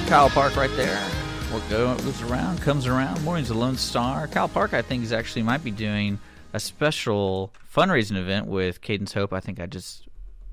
Kyle Park right there. What goes around comes around. Morning's a Lone Star. Kyle Park, I think, might be doing a special fundraising event with Cadence Hope. I think I just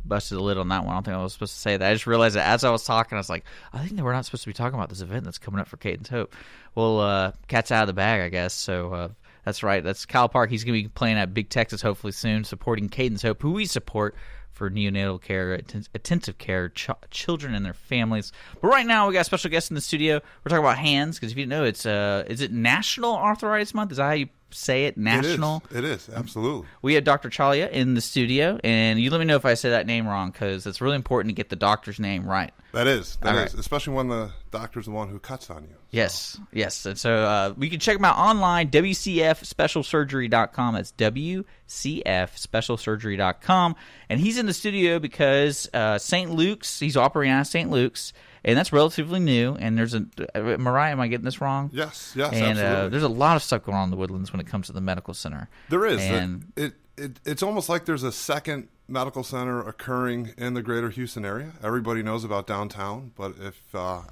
busted the lid on that one. I don't think I was supposed to say that. I just realized that as I was talking, I was like, I think that we're not supposed to be talking about this event that's coming up for Cadence Hope. Well, cat's out of the bag, I guess. So that's right. That's Kyle Park. He's going to be playing at Big Texas hopefully soon, supporting Cadence Hope, who we support for neonatal care, intensive care, children and their families. But right now, we got a special guest in the studio. We're talking about hands, because if you didn't know, it's is it National Arthritis Month? Is that how you say it? National? It is, absolutely. We have Dr. Ciaglia in the studio, and you let me know if I say that name wrong, because it's really important to get the doctor's name right. That is, right. Especially when the doctor's the one who cuts on you. So. Yes. And so we can check them out online, WCFSpecialSurgery.com. That's WCFSpecialSurgery.com. And he's in the studio because St. Luke's, he's operating out of St. Luke's, and that's relatively new. And there's Mariah, am I getting this wrong? Yes, and, absolutely. There's a lot of stuff going on in the Woodlands when it comes to the medical center. There is. And it's almost like there's a second medical center occurring in the greater Houston area. Everybody knows about downtown, but if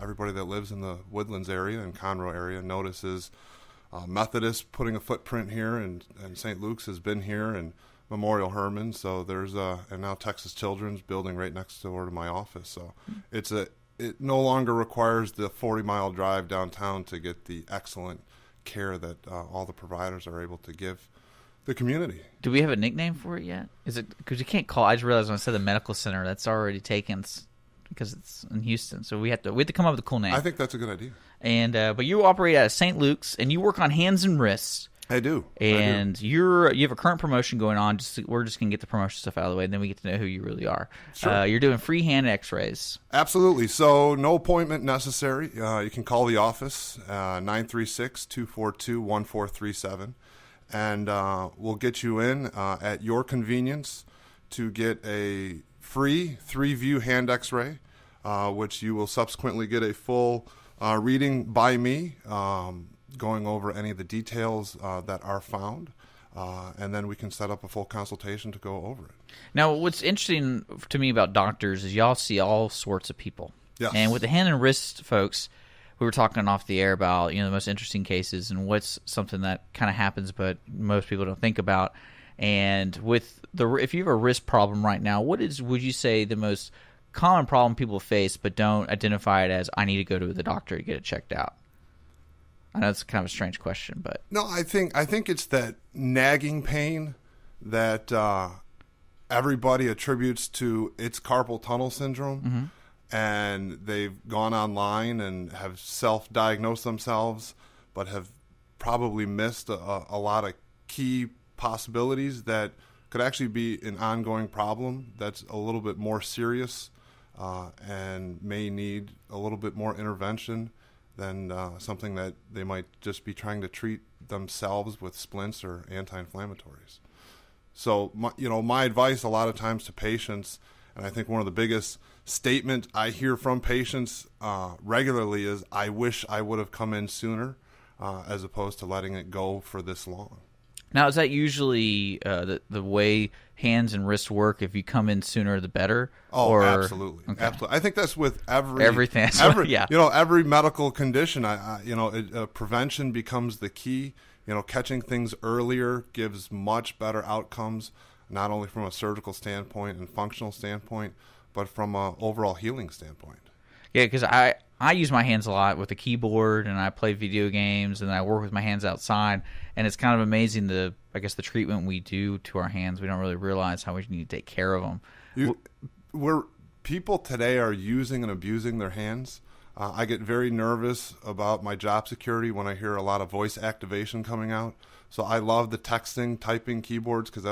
everybody that lives in the Woodlands area and Conroe area notices Methodist putting a footprint here, and St. Luke's has been here, and Memorial Hermann, so there's and now Texas Children's building right next door to my office. So it no longer requires the 40-mile drive downtown to get the excellent care that all the providers are able to give the community. Do we have a nickname for it yet? Is it because you can't call? I just realized when I said the medical center, that's already taken because it's in Houston. So we have to come up with a cool name. I think that's a good idea. And but you operate out of St. Luke's, and you work on hands and wrists. I do. And you have a current promotion going on. We're just gonna get the promotion stuff out of the way, and then we get to know who you really are. Sure. You're doing free hand X-rays. Absolutely. So no appointment necessary. You can call the office 936-242-1437. And we'll get you in at your convenience to get a free 3-view hand X-ray, which you will subsequently get a full reading by me, going over any of the details that are found, and then we can set up a full consultation to go over it. Now, what's interesting to me about doctors is y'all see all sorts of people. Yes. And with the hand and wrist folks, we were talking off the air about the most interesting cases and what's something that kind of happens but most people don't think about. And with if you have a wrist problem right now, would you say the most common problem people face but don't identify it as I need to go to the doctor to get it checked out? I know it's kind of a strange question, but no, I think it's that nagging pain that everybody attributes to its carpal tunnel syndrome. Mm-hmm. And they've gone online and have self-diagnosed themselves, but have probably missed a lot of key possibilities that could actually be an ongoing problem that's a little bit more serious and may need a little bit more intervention than something that they might just be trying to treat themselves with splints or anti-inflammatories. So, my advice a lot of times to patients, and I think one of the biggest statement I hear from patients regularly is, I wish I would have come in sooner, as opposed to letting it go for this long. Now, is that usually the way hands and wrists work? If you come in sooner, the better? Oh, absolutely. Okay. Absolutely. I think that's with everything. Yeah. Every medical condition, prevention becomes the key. Catching things earlier gives much better outcomes, not only from a surgical standpoint and functional standpoint, but from an overall healing standpoint. Yeah, because I use my hands a lot with the keyboard, and I play video games, and I work with my hands outside, and it's kind of amazing the treatment we do to our hands. We don't really realize how we need to take care of them. People today are using and abusing their hands. I get very nervous about my job security when I hear a lot of voice activation coming out. So I love the texting, typing keyboards, because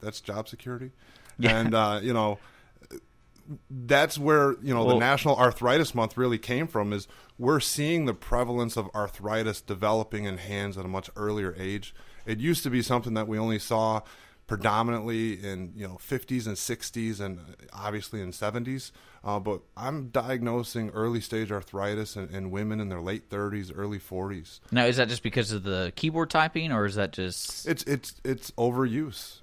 that's job security. Yeah. And that's where the National Arthritis Month really came from. Is we're seeing the prevalence of arthritis developing in hands at a much earlier age. It used to be something that we only saw predominantly in 50s and 60s and obviously in 70s. But I'm diagnosing early stage arthritis in women in their late 30s, early 40s. Now, is that just because of the keyboard typing, or is that just it's overuse?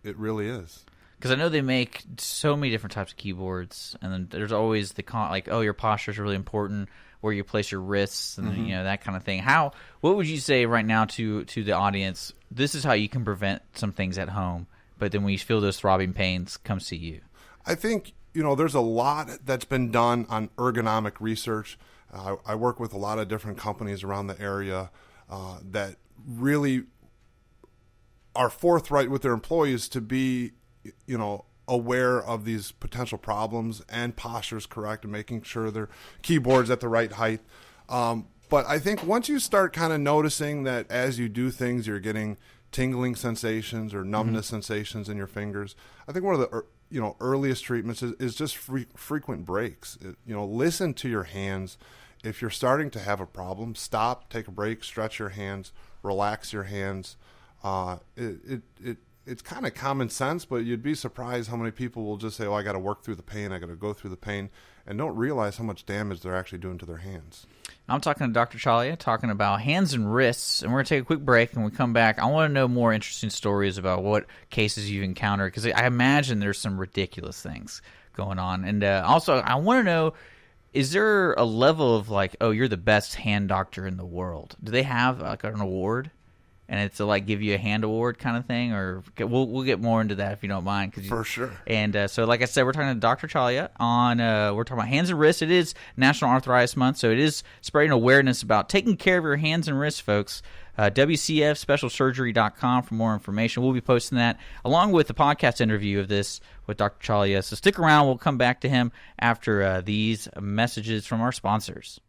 It really is. Because I know they make so many different types of keyboards, and then there's always the like, oh, your posture is really important, where you place your wrists, and that kind of thing. What would you say right now to the audience? This is how you can prevent some things at home, but then when you feel those throbbing pains, come see you. I think there's a lot that's been done on ergonomic research. I work with a lot of different companies around the area that really are forthright with their employees to be, aware of these potential problems and postures correct and making sure their keyboard's at the right height. But I think once you start kind of noticing that as you do things, you're getting tingling sensations or numbness sensations in your fingers, I think one of the earliest treatments is just frequent breaks. Listen to your hands. If you're starting to have a problem, stop, take a break, stretch your hands, relax your hands. It's kind of common sense, but you'd be surprised how many people will just say, oh, I got to work through the pain, I got to go through the pain, and don't realize how much damage they're actually doing to their hands. I'm talking to Dr. Ciaglia, talking about hands and wrists, and we're going to take a quick break, and when we come back, I want to know more interesting stories about what cases you've encountered, because I imagine there's some ridiculous things going on. And also, I want to know, is there a level of like, oh, you're the best hand doctor in the world? Do they have like an award? And it's to like give you a hand award kind of thing, or we'll get more into that if you don't mind. For sure. And so, like I said, we're talking to Dr. Ciaglia on. We're talking about hands and wrists. It is National Arthritis Month, so it is spreading awareness about taking care of your hands and wrists, folks. WCFSpecialSurgery.com for more information. We'll be posting that along with the podcast interview of this with Dr. Ciaglia. So stick around. We'll come back to him after these messages from our sponsors.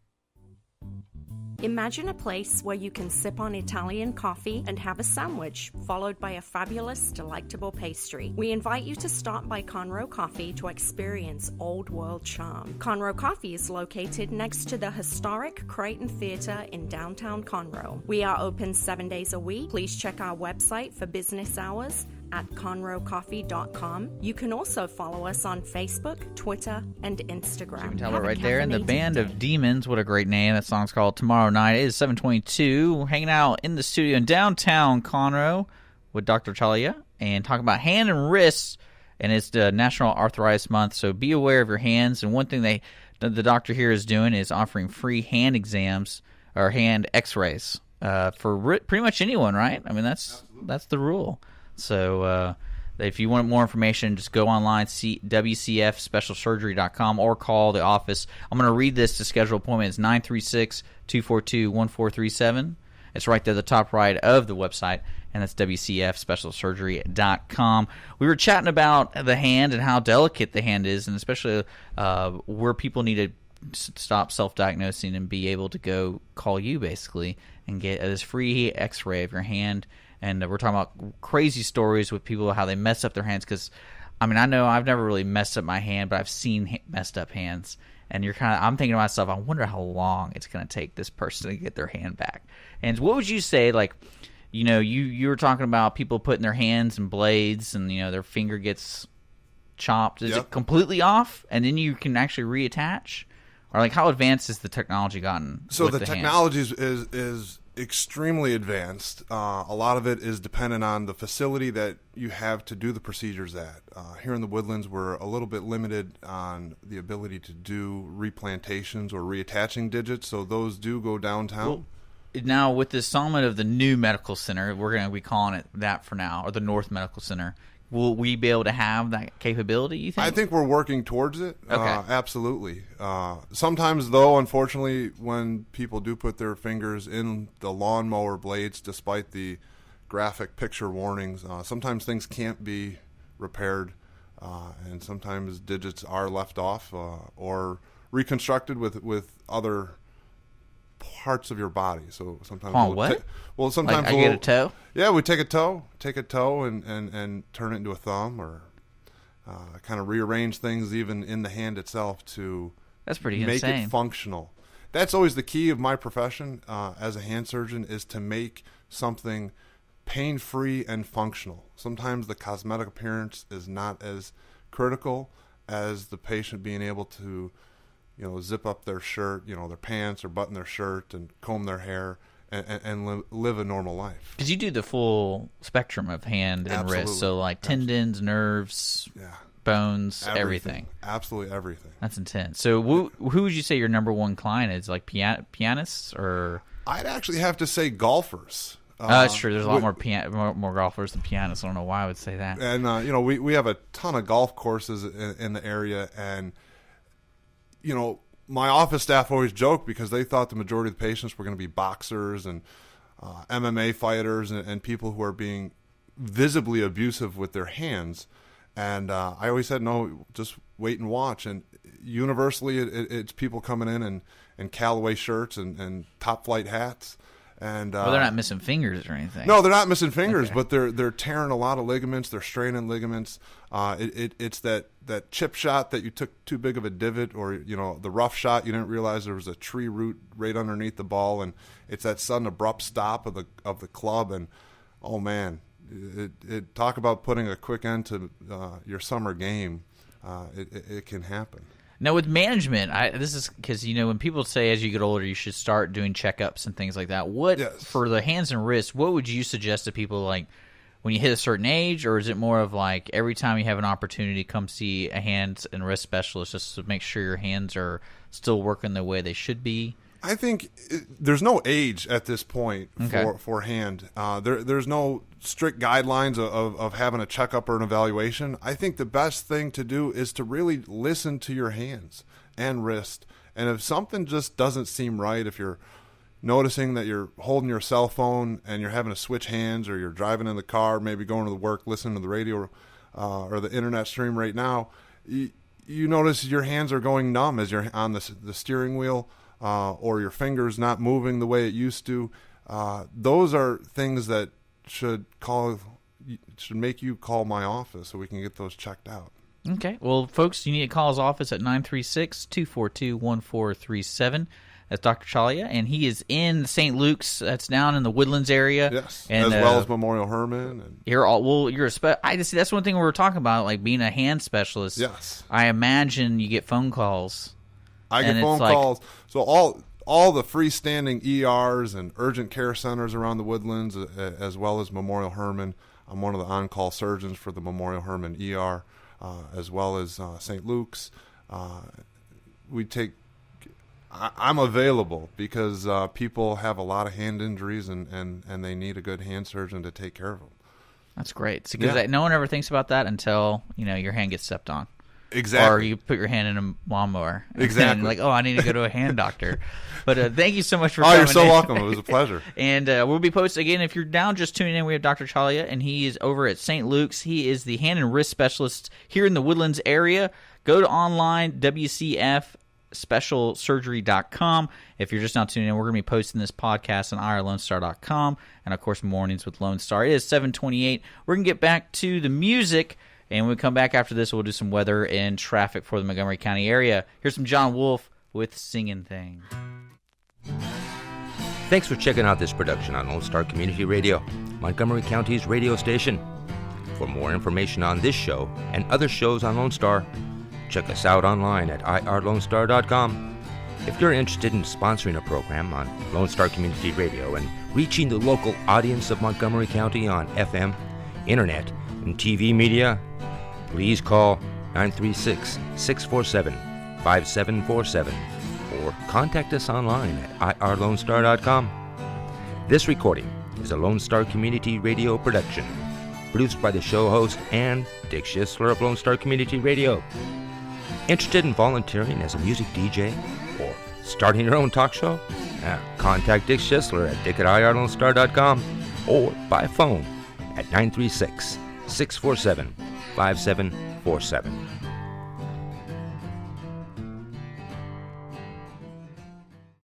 Imagine a place where you can sip on Italian coffee and have a sandwich, followed by a fabulous, delectable pastry. We invite you to stop by Conroe Coffee to experience old world charm. Conroe Coffee is located next to the historic Creighton Theater in downtown Conroe. We are open 7 days a week. Please check our website for business hours at conroecoffee.com. You can also follow us on Facebook, Twitter, and Instagram. You can tell it right there. And the Band of Demons, what a great name. That song's called Tomorrow Night. It is 7:22. We're hanging out in the studio in downtown Conroe with Dr. Ciaglia and talking about hand and wrists. And it's the National Arthritis Month, so be aware of your hands. And one thing the doctor here is doing is offering free hand exams or hand x-rays for pretty much anyone, right? I mean, that's the rule. So if you want more information, just go online, see WCFSpecialSurgery.com, or call the office. I'm going to read this to schedule appointment. It's 936-242-1437. It's right there at the top right of the website, and that's WCFSpecialSurgery.com. We were chatting about the hand and how delicate the hand is, and especially where people need to stop self-diagnosing and be able to go call you, basically, and get this free x-ray of your hand. And we're talking about crazy stories with people, how they mess up their hands. Because, I mean, I know I've never really messed up my hand, but I've seen messed up hands. And I'm thinking to myself, I wonder how long it's going to take this person to get their hand back. And what would you say, like, you were talking about people putting their hands in blades and, their finger gets chopped. Is it completely off? And then you can actually reattach? Or, like, how advanced has the technology gotten? So the technology is extremely advanced. A lot of it is dependent on the facility that you have to do the procedures at. Here in the Woodlands, we're a little bit limited on the ability to do replantations or reattaching digits, so those do go downtown. Well, now, with the installment of the new medical center, we're going to be calling it that for now, or the North Medical Center. Will we be able to have that capability, you think? I think we're working towards it. Okay. Absolutely. Sometimes, though, unfortunately, when people do put their fingers in the lawnmower blades, despite the graphic picture warnings, sometimes things can't be repaired, and sometimes digits are left off or reconstructed with other parts of your body. So sometimes sometimes I get a toe. Yeah, we take a toe and turn it into a thumb, or kind of rearrange things even in the hand itself to make it functional. That's always the key of my profession as a hand surgeon, is to make something pain-free and functional. Sometimes the cosmetic appearance is not as critical as the patient being able to zip up their shirt, their pants, or button their shirt and comb their hair. and live a normal life. Because you do the full spectrum of hand and wrist, so like tendons, nerves, bones, everything. Absolutely everything. That's intense. So who would you say your number one client is? Like pianists or? I'd actually have to say golfers. That's true. There's a lot more golfers than pianists. I don't know why I would say that. And we have a ton of golf courses in the area, and my office staff always joke because they thought the majority of the patients were going to be boxers and MMA fighters and people who are being visibly abusive with their hands. And I always said, no, just wait and watch. And universally, it's people coming in Callaway shirts and top flight hats. And well, they're not missing fingers or anything. No, they're not missing fingers, but they're tearing a lot of ligaments. They're straining ligaments. It's that chip shot that you took too big of a divot, or the rough shot you didn't realize there was a tree root right underneath the ball, and it's that sudden abrupt stop of the club. And oh man, it talk about putting a quick end to your summer game. It can happen. Now, with management, this is because, when people say as you get older, you should start doing checkups and things like that. For the hands and wrists, what would you suggest to people, like, when you hit a certain age, or is it more of like every time you have an opportunity, come see a hands and wrist specialist just to make sure your hands are still working the way they should be? I think there's no age at this point for hand. There's no strict guidelines of having a checkup or an evaluation. I think the best thing to do is to really listen to your hands and wrist. And if something just doesn't seem right, if you're noticing that you're holding your cell phone and you're having to switch hands, or you're driving in the car, maybe going to work, listening to the radio or the internet stream right now, you notice your hands are going numb as you're on the steering wheel. Or your fingers not moving the way it used to. Those are things that should make you call my office so we can get those checked out. Okay. Well, folks, you need to call his office at 936-242-1437. That's Dr. Ciaglia, and he is in St. Luke's. That's down in the Woodlands area. Yes, and, as well as Memorial Hermann. And that's one thing we were talking about, like being a hand specialist. Yes. I imagine you get phone calls. I get phone calls. So all the freestanding ERs and urgent care centers around the Woodlands, as well as Memorial Hermann. I'm one of the on-call surgeons for the Memorial Hermann ER, as well as St. Luke's. I'm available because people have a lot of hand injuries and they need a good hand surgeon to take care of them. That's great. Because no one ever thinks about that until your hand gets stepped on. Exactly. Or you put your hand in a lawnmower. Exactly. Like, I need to go to a hand doctor. But thank you so much for coming. Oh, you're so welcome. It was a pleasure. And we'll be posting again. If you're down just tuning in, we have Dr. Ciaglia, and he is over at St. Luke's. He is the hand and wrist specialist here in the Woodlands area. Go to online, WCFSpecialSurgery.com. If you're just now tuning in, we're going to be posting this podcast on irlonestar.com. And, of course, Mornings with Lone Star. It is 7:28. We're going to get back to the music. And when we come back after this, we'll do some weather and traffic for the Montgomery County area. Here's some John Wolfe with Singing Thing. Thanks for checking out this production on Lone Star Community Radio, Montgomery County's radio station. For more information on this show and other shows on Lone Star, check us out online at irlonestar.com. If you're interested in sponsoring a program on Lone Star Community Radio and reaching the local audience of Montgomery County on FM, internet, and TV media, please call 936-647-5747 or contact us online at irlonestar.com. This recording is a Lone Star Community Radio production, produced by the show host and Dick Schissler of Lone Star Community Radio. Interested in volunteering as a music DJ or starting your own talk show? Contact Dick Schissler at dick@irlonestar.com or by phone at 936-647-5747.